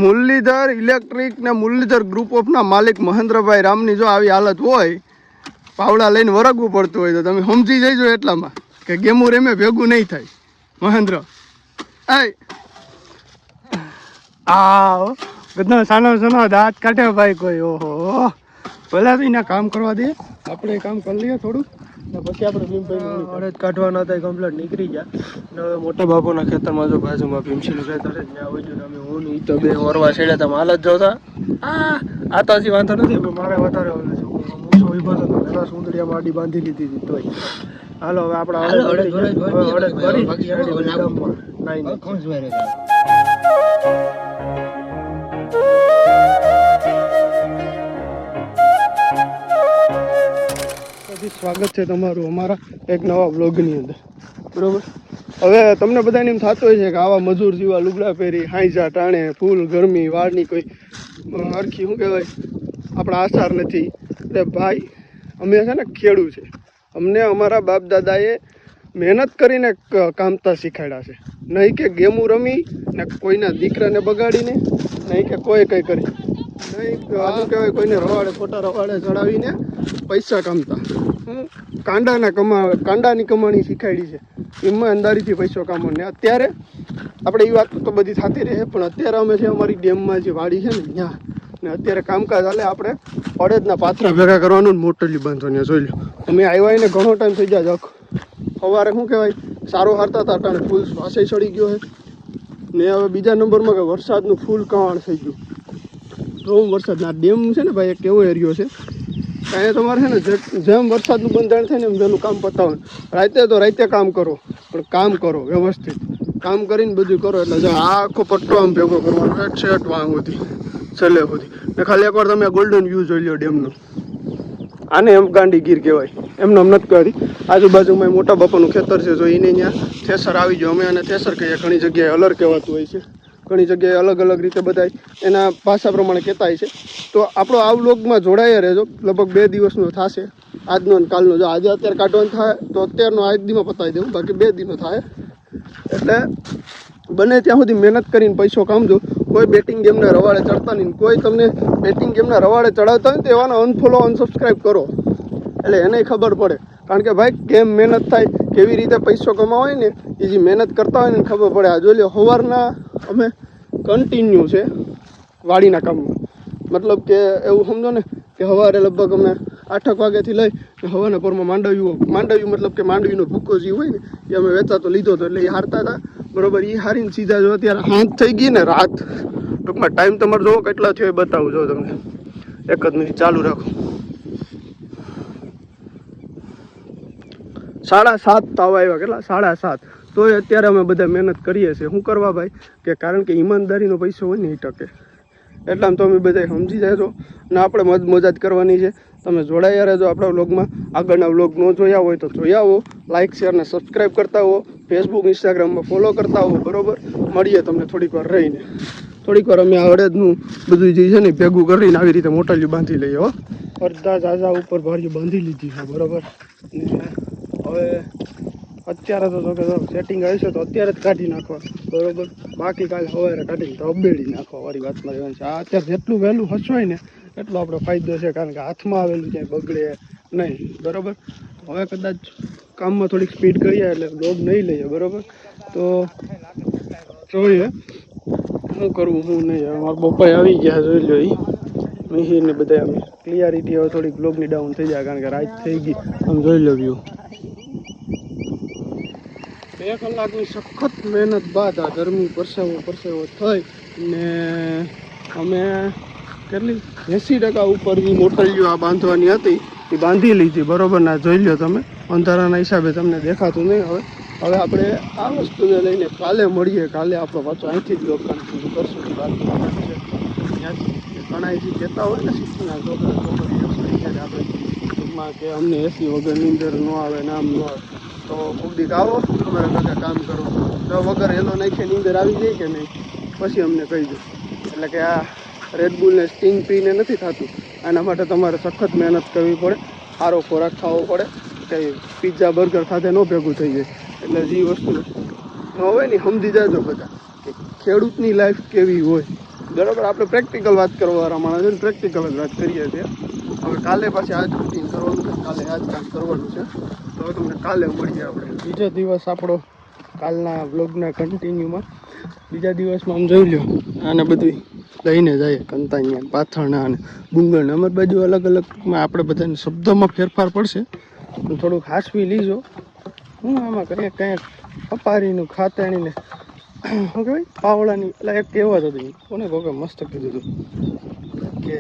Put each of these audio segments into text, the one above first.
Muralidhar electric ને Muralidhar group ઓફના માલિક મહેન્દ્રભાઈ રામની જો આવી હાલત હોય, પાવડા લઈને વરગવું પડતું હોય તો તમે સમજી જઈજો એટલામાં કે ગેમું રેમે ભેગું નહીં થાય. મહેન્દ્ર બધા સાનો સાનો દાંત કાઢે ભાઈ કોઈ. ઓહો પહેલાં તો એના કામ કરવા દે, આપણે કામ કરી લઈએ થોડુંક, પછી આપણે અડદ કાઢવાના હતા કમ્પ્લીટ નીકળી ગયા. હવે મોટા બાપુના ખેતરમાં જો બાજુમાં ભીમસીનું ખેતર છે ત્યાં હોય અમે હું ને તો બે ઓરવા છેડ્યા હતા. હાલ જ જોતા આ તો હજી વાંધો નથી, મારે વધારે મૂછો ઉભો હતો પેલા સુંદરિયામાં આડી બાંધી લીધી હતી તોય. હાલો હવે આપણે સ્વાગત છે તમારું અમારા એક નવા બ્લોગની અંદર. બરોબર, હવે તમને બધાને એમ થતું હોય છે કે આવા મજૂર જેવા લુગડા પહેરી હાંઈજા ટાણે ફૂલ ગરમી વાળની કોઈ હરખી શું કહેવાય આપણા આસાર નથી. એટલે ભાઈ અમે છે ને ખેડૂ છે, અમને અમારા બાપ દાદાએ મહેનત કરીને કામતા શીખવાડ્યા છે. નહીં કે ગેમું રમી ને કોઈના દીકરાને બગાડીને, નહીં કે કોઈ કંઈ કરી, નહીં શું કહેવાય કોઈને રવાડે ખોટા રવાડે ચડાવીને પૈસા કામતા. કાંડાની કમાણી શીખવાડી છે, એમાં અંદારીથી પૈસો કામો ને. અત્યારે આપણે એ વાત તો બધી થતી રહે, પણ અત્યારે અમે છે અમારી ડેમમાં જે વાડી છે ને ત્યાં ને અત્યારે કામકાજ હાલે. આપણે અડદના પાથરા ભેગા કરવાનું ને મોટલી બાંધવાની. જોઈ લો અમે આવ્યા ને ઘણો ટાઈમ થઈ જાય. સવારે શું કહેવાય સારો હારતા હતા, અટાણે ફૂલ શ્વાસે ચડી ગયો છે ને. હવે બીજા નંબરમાં કે વરસાદનું ફૂલ કવાણ થઈ ગયું. રોમ વરસાદના ડેમ છે ને ભાઈ એક એવો એરિયો છે અહીંયા તમારે છે ને જેમ વરસાદનું બંધારણ થાય ને એમ વહેલું કામ પતાવવાનું. રાતે તો રાતે કામ કરો, પણ કામ કરો વ્યવસ્થિત, કામ કરીને બધું કરો. એટલે જો આ આખો પટ્ટો આમ ભેગો કરવાનો શેટ વાંગ સુધી છેલ્લે સુધી ને. ખાલી એકવાર તમે ગોલ્ડન વ્યૂ જોઈ લો ડેમનો. આને એમ ગાંડીગીર કહેવાય, એમને એમ નથી કહેવાતી. આજુબાજુમાં મોટા બાપાનું ખેતર છે, જો એને ત્યાં થેસર આવી ગયો. અમે આને થેસર કહીએ, ઘણી જગ્યાએ અલર કહેવાતું હોય છે, ઘણી જગ્યાએ અલગ અલગ રીતે બધા એના ભાષા પ્રમાણે કહેતા હોય છે. તો આપણો આ વ્લોગમાં જોડાયા રહેજો. લગભગ 2 દિવસનો થશે, આજનો અને કાલનો. જો આજે અત્યારે કાઢવાનું થાય તો અત્યારનો આજ દીમાં પતાવી દેવું, બાકી 2 દીનો થાય. એટલે બને ત્યાં સુધી મહેનત કરીને પૈસો કામજો. કોઈ બેટિંગ ગેમને રવાડે ચડતા નહીં. કોઈ તમને બેટિંગ ગેમના રવાડે ચડાવતા હોય તો એવાને અનફોલો અનસબસ્ક્રાઈબ કરો, એટલે એને ખબર પડે. કારણ કે ભાઈ કેમ મહેનત થાય, કેવી રીતે પૈસો કમાવો હોય ને એ જે મહેનત કરતા હોય ને ખબર પડે. આ જોઈ લો સવારના અમે કન્ટિન્યુ છે વાડીના કામમાં. મતલબ કે એવું સમજો ને કે સવારે લગભગ અમે 8 વાગ્યાથી લઈ હવાના પોરમાં માંડવ્યું મતલબ કે માંડવીનો ભૂકો જે હોય ને એ અમે વેચાતો લીધો હતો. એટલે એ હારતા હતા. બરોબર, એ હારીને સીધા જો અત્યારે હાથ થઈ ગઈ ને રાત. ટૂંકમાં ટાઈમ તમારે જોવો કેટલા થયો એ બતાવું જો તમને. એક જ મિનિટ ચાલુ રાખો. 7:30 તાવ આવ્યા. કેટલા 7:30. તોય અત્યારે અમે બધા મહેનત કરીએ છીએ. શું કરવા ભાઈ કે કારણ કે ઈમાનદારીનો પૈસો હોય ને એ ટકે. એટલામાં તો અમે બધા સમજી જાય ને. આપણે મોજાત કરવાની છે. તમે જોડાયા રહેજો આપણા વ્લોગમાં. આગળના વ્લોગ ન જોયા હોય તો જોયા આવો, લાઇક શેર ને સબસ્ક્રાઈબ કરતા હો, ફેસબુક ઇન્સ્ટાગ્રામમાં ફોલો કરતા હો. બરોબર, મળીએ તમને થોડીક વાર રહીને. થોડીક વાર અમે આ અડદનું બધું જે છે ને ભેગું કરીને આવી રીતે મોટાલીઓ બાંધી લઈએ. હો, અડધા ઝાઝા ઉપર ભારીઓ બાંધી લીધી છે. બરાબર, હવે અત્યારે તો જો કે સેટિંગ આવશે તો અત્યારે જ કાઢી નાખવા. બરોબર, બાકી કાલે સવારે કાઢીને ધબેડી નાખવા વાળી વાતમાં રહેવાનું છે. આ અત્યારે જેટલું વહેલું હસવાય ને એટલો આપણો ફાયદો છે, કારણ કે હાથમાં આવેલું ક્યાંય બગડે નહીં. બરાબર, હવે કદાચ કામમાં થોડીક સ્પીડ કરીએ એટલે બ્લોગ નહીં લઈએ. બરાબર, તો જોઈએ શું કરવું શું નહીં. અમારા પપ્પાએ આવી ગયા જોઈ લો. એ મિહિરને બધા અમે ક્લિયરિટી હવે થોડીક બ્લોગની ડાઉન થઈ જાય, કારણ કે રાત થઈ ગઈ. આમ જોઈ લો વ્યૂ. 2 કલાકની સખત મહેનત બાદ આ ગરમી પરસેવો થઈ ને અમે કેટલી 80% ઉપર જે મોટરીઓ આ બાંધવાની હતી એ બાંધી લીધી. બરોબર, ના જોઈ લો તમે. અંધારાના હિસાબે તમને દેખાતું નહીં. હવે આપણે આ વસ્તુને લઈને કાલે મળીએ. કાલે આપણો પાછો અહીંથી જ બ્લોગ કન્ટિન્યુ કરશું. ત્યાંથી ઘણા કહેતા હોય ને સિટીના છોકરા આપણે ટૂંકમાં કે અમને એસી વગર નીંદર ન આવે ને આમ ન આવે, તો ખુદ આવો તમારે બધા કામ કરો. તો વગર એનો નાખીએ નીંદર આવી જાય કે નહીં પછી અમને કહી દો. એટલે કે આ રેડબુલ ને સ્ટિંગ પીને નથી થતું. આના માટે તમારે સખત મહેનત કરવી પડે, સારો ખોરાક ખાવો પડે. કંઈ પિઝા બર્ગર ખાતે ન ભેગું થઈ જાય. એટલે જે વસ્તુ ન હોય ને સમજી જાજો બધા કે ખેડૂતની લાઈફ કેવી હોય. બરાબર, આપણે પ્રેક્ટિકલ વાત કરવાવાળા માણસ છે, પ્રેક્ટિકલ જ વાત કરીએ છીએ. હવે કાલે પાછી આ જ રૂટીન કરવાનું છે, કાલે આ જ કામ કરવાનું છે. તો હવે તમને કાલે મળીએ આપણે. બીજો દિવસ આપણો કાલના બ્લોગના કન્ટિન્યુમાં. બીજા દિવસમાં આમ જોઈ લો, આને બધું લઈને જાય કંતાનિયા, પાથરણા અને ગુંગણ. અમારી બાજુ અલગ અલગમાં આપણે બધાને શબ્દોમાં ફેરફાર પડશે, પણ થોડુંક હાસવી લીજો. હું આમાં કંઈક અપારીનું ખાતેણીને શું કહેવાય પાવડાની એટલે એક કહેવત હતી, કોને કોકે મસ્ત કીધું હતું કે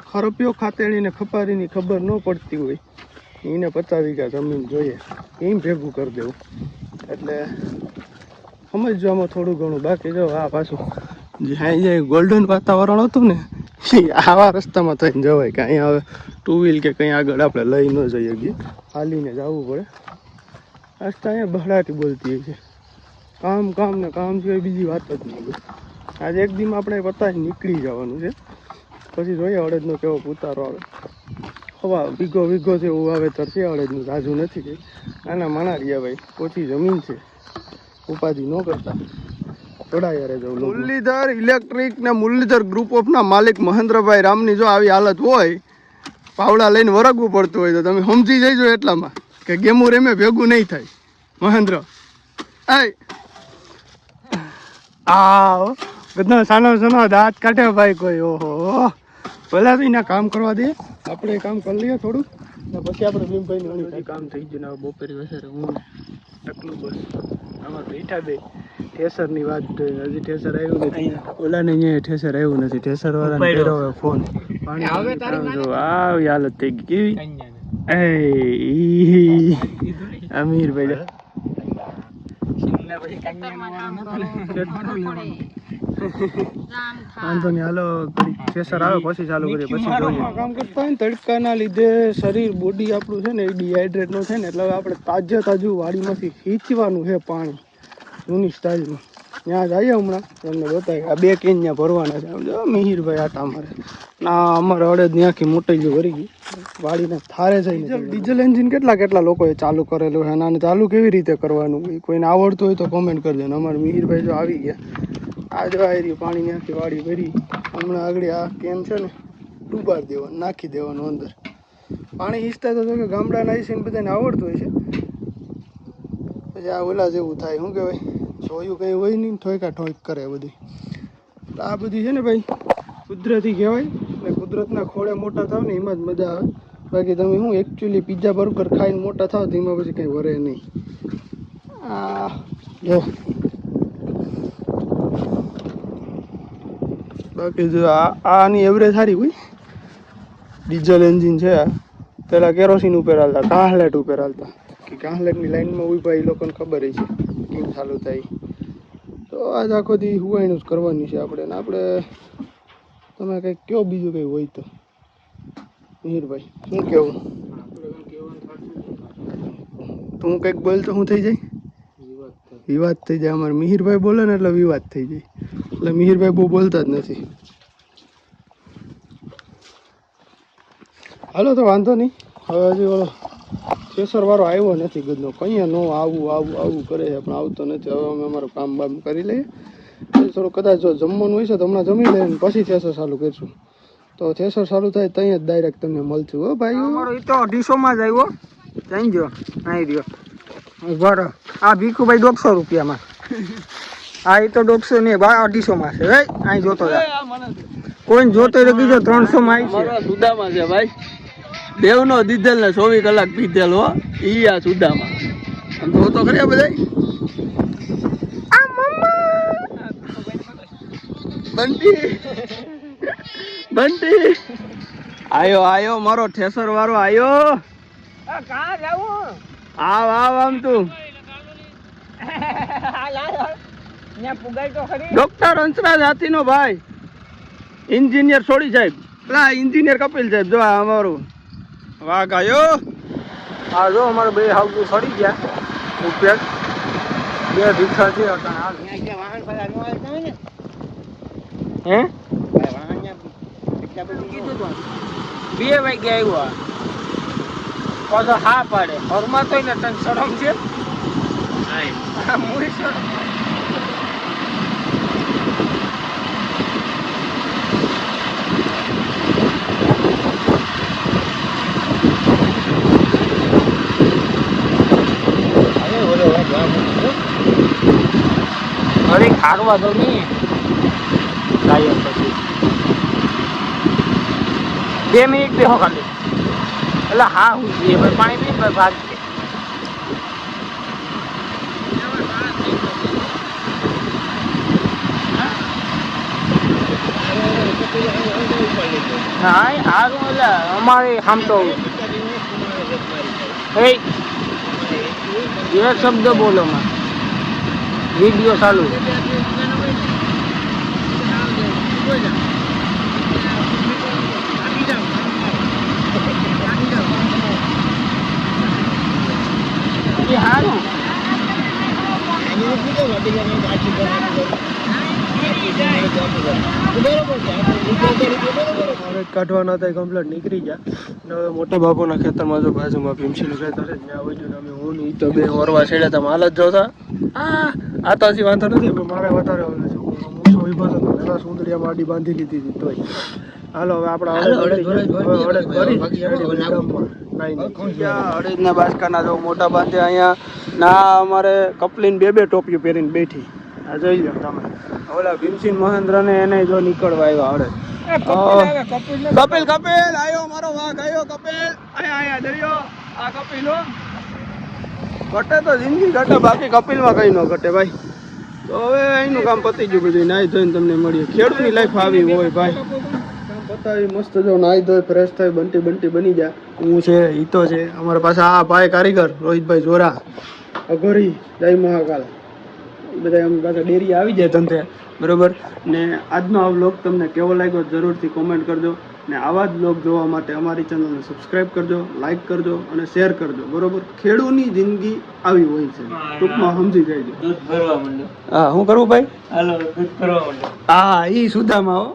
ખરપિયો ખાતેણીને ખપારીની ખબર ન પડતી હોય એને 50 વીઘા જમીન જોઈએ એમ ભેગું કરી દેવું. એટલે સમજવામાં થોડું ઘણું બાકી. જો આ પાછું જ્યાં જ્યાં ગોલ્ડન વાતાવરણ હતું ને આવા રસ્તામાં થઈને જવાય કે અહીંયા હવે 2 વ્હીલ કે કંઈ આગળ આપણે લઈ ન જઈએ ગઈએ, હાલીને જવું પડે. રસ્તા અહીંયા બહડાટી બોલતી હોય છે, કામ ને કામ સિવાય બીજી વાત જ નહીં. આજે એક દીમાં આપણે પતાવી નીકળી જવાનું છે, પછી જોઈએ અડદનો કેવો ઉતારો આવે. હવા વીઘો છે એવું વાવેતર છે અડદનું, રાજુ નથી કંઈ. આના માણા રહ્યા ભાઈ, ઓછી જમીન છે, ઉપાધિ ન કરતા જોડાયા રહેજો. મુરલીધર ઇલેક્ટ્રિક ને મુરલીધર ગ્રુપ ઓફના માલિક મહેન્દ્રભાઈ રામની જો આવી હાલત હોય, પાવડા લઈને વરગવું પડતું હોય, તો તમે સમજી જઈજો એટલામાં કે ગેમું રેમે ભેગું નહીં થાય. મહેન્દ્ર બધો સાનો દાંત કાઢે ભાઈ કોઈ. ઓહો, પહેલાં તો એના કામ કરવા દે, આપણે કામ કરી લઈએ થોડુંક, ને પછી આપણે ભીમભાઈનું કામ થઈ ગયું. ને બપોરે વસેરે હું ટકલું બસ આમાં બેઠા બે ઠેસરની વાત જોઈએ. હજી ઠેસર આવ્યું નથી, ઓલાને અહીંયા ઠેસર આવ્યું નથી. ઠેસર વાળાને કર્યો હવે ફોન, આવી હાલત થઈ ગઈ કેવી. અમીરભાઈ વાંધો નહીં, હાલો ઠેસર આવે પછી ચાલુ કરીએ. પછી કામ કરતા હોય ને તડકાના લીધે શરીર બોડી આપણું છે ને એ ડિહાઇડ્રેટ નો થાય ને, એટલે આપણે તાજું વાડીમાંથી ખીંચવાનું છે પાણી જૂની સ્ટાઇલમાં. ત્યાં જઈએ હમણાં તમને બતાવીએ. આ 2 કેન ત્યાં ભરવાના છે. સમજો મિહિરભાઈ આટા અમારે ના, અમારે અડદની આખી મોટેલી ભરી ગઈ વાડીને થારે જઈને. ડીઝલ એન્જિન કેટલા લોકોએ ચાલુ કરેલું છે, અને ચાલુ કેવી રીતે કરવાનું કોઈને આવડતું હોય તો કોમેન્ટ કરજો. ને અમારે મિહિરભાઈ જો આવી ગયા, આ જો આવી રહ્યું પાણીની આખી વાડી ભરી. હમણાં આગળ આ કેન છે ને ડૂબાડી દેવાનું, નાખી દેવાનું અંદર. પાણી ઈચ્છતા તો કે ગામડાના આવીશે ને બધાને આવડતું હોય છે, પછી આ ઓલા જેવું થાય. શું કહેવાય, જોયું કંઈ હોય નહીં, ઠોક કરે બધી. આ બધી છે ને ભાઈ કુદરતી કહેવાય, ને કુદરતના ખોળે મોટા થાવ ને એમાં જ મજા આવે. બાકી તમે શું એકચ્યુઅલી પિઝા બર્ગર ખાઈને મોટા થાવ તો એમાં પછી કંઈ વરે નહીં. આ જો બાકી જો આની એવરેજ સારી હોય. ડીઝલ એન્જિન છે આ, પહેલાં કેરોસીન ઉપર હાલતા, કાહલેટ ઉપર હાલતા, કે કાહલેટની લાઈનમાં ઉભા એ લોકોને ખબર છે કેમ ચાલુ થાય. તો આજ આખો દી હુવાઈનું જ કરવાની છે આપણે. ને આપણે તમે કંઈક કયો બીજું કંઈ હોય તો મિહિરભાઈ શું કહેવું? તું કંઈક બોલ તો શું થઈ જાય, વિવાદ થઈ જાય. અમારે મિહિરભાઈ બોલે ને એટલે વિવાદ થઈ જાય, એટલે મિહિરભાઈ બહુ બોલતા જ નથી. હાલો તો વાંધો નહીં. હવે હજી ઓલો કેસર વાળો આવ્યો નથી ગદનો, કંઈ ન આવું કરે છે પણ આવતો નથી. હવે અમે અમારું કામ બામ કરી લઈએ. થોડું કદાચ જો જમવાનું હોય છે તો હમણાં જમી લઈએ, પછી થેસર ચાલુ કરીશું. તો થેસર ચાલુ થાય ત્યાં જ ડાયરેક્ટ તમને મળશું. હો ભાઈ, અમારો એ તો 250 જ આવ્યો. ત્યાં ગયો અહીં રહ્યો બરો. આ ભીખુભાઈ 200 રૂપિયામાં. હા એ તો 200 નહીં, 250માં છે. અહીં જોતો કોઈ જોતો તો બીજો 300માં આવી છે. સુદામાં છે ભાઈ, દેવનો દીધેલ ને 24 કલાક પીધેલ હો. ઈ આ સુદામાં જો તો ખરી બધા. બંટી આયો મારો ઠેસર વાળો આયો. આવ આમ તું. ડોક્ટર હંસરાજ હાથીનો ભાઈ, એન્જિનિયર સોડી સાહેબ, પેલા એન્જિનિયર કપિલ સાહેબ. જો આ અમારું વાઘ આયો. હા જો અમારે બે હાવતું સડી ગયા ઉપયોગ. 2 ભીખા છે. હે 2 વાગે આવ્યો પાછો. હા પાડે ઘરમાં તો ને તને શરમ છે. અરે ખારવા દો નહીં ગાયબ પછી 2 મિનિટ બેહો ખાલી એટલે હા હું એ ભાઈ પાણી પી ભાઈ ભાગ છે હા હારું એટલે અમારે આમ તો એ શબ્દ બોલો માં વિડીયો ચાલુ હારું કાઢવાના હતા કમ્પ્લીટ નીકળી ગયા ને હવે મોટા બાપુના ખેતરમાં જો બાજુમાં ભીમસીનું ખેતર છે ત્યાં વજુ અમે હું ઈ તો બે ઓરવા છેડ્યા હતા હાલ જ જોતા આ તો હજી વાંધો નથી પણ મારે વધારે ઓલું છે હું ઉભો હતો પેલા સુંદરિયા માડી બાંધી લીધી હતી તોય હાલો હવે આપણે અડદના બાસકાના જો મોટા બાંધે અહીંયા ના અમારે કપલીને બે ટોપિયું પહેરીને બેઠી આ જોઈ લો તમે ઓલા ભીમસિંહ મહેન્દ્ર ને એને જો નીકળવા આવ્યા આવડે કપિલ આયો મારો વાઘ આયો કપિલ આયા દરિયો આ કપિલ હો ઘટે તો જિંદગી ઘટે બાકી કપિલમાં કઈ ન ઘટે ભાઈ તો હવે અહીંનું કામ પતી ગયું બધું નાઈ ધોઈને તમને મળીએ ખેડૂતની લાઈફ આવી હોય ભાઈ કામ પતાવી મસ્ત જો નાઈ ધોઈ ફ્રેશ થઈ બંટી બની જાય હું છે હિતો છે અમારા પાસે આ ભાઈ કારીગર રોહિતભાઈ જોરા અઘોરી જય મહાકાલ બધા એમ પાછા ડેરી આવી જાય ધંધે બરોબર ને આજનો આ વ્લોગ તમને કેવો લાગ્યો જરૂરથી કોમેન્ટ કરજો ને આવા જ વ્લોગ જોવા માટે અમારી ચેનલને સબસ્ક્રાઇબ કરજો લાઈક કરજો અને શેર કરજો બરોબર ખેડૂતની જિંદગી આવી હોય છે ટૂંકમાં સમજી જાય દૂધ ભરવા માંડો હા શું કરવું ભાઈ હાલો દૂધ ભરવા માંડો હા ઈ સુદામાં હો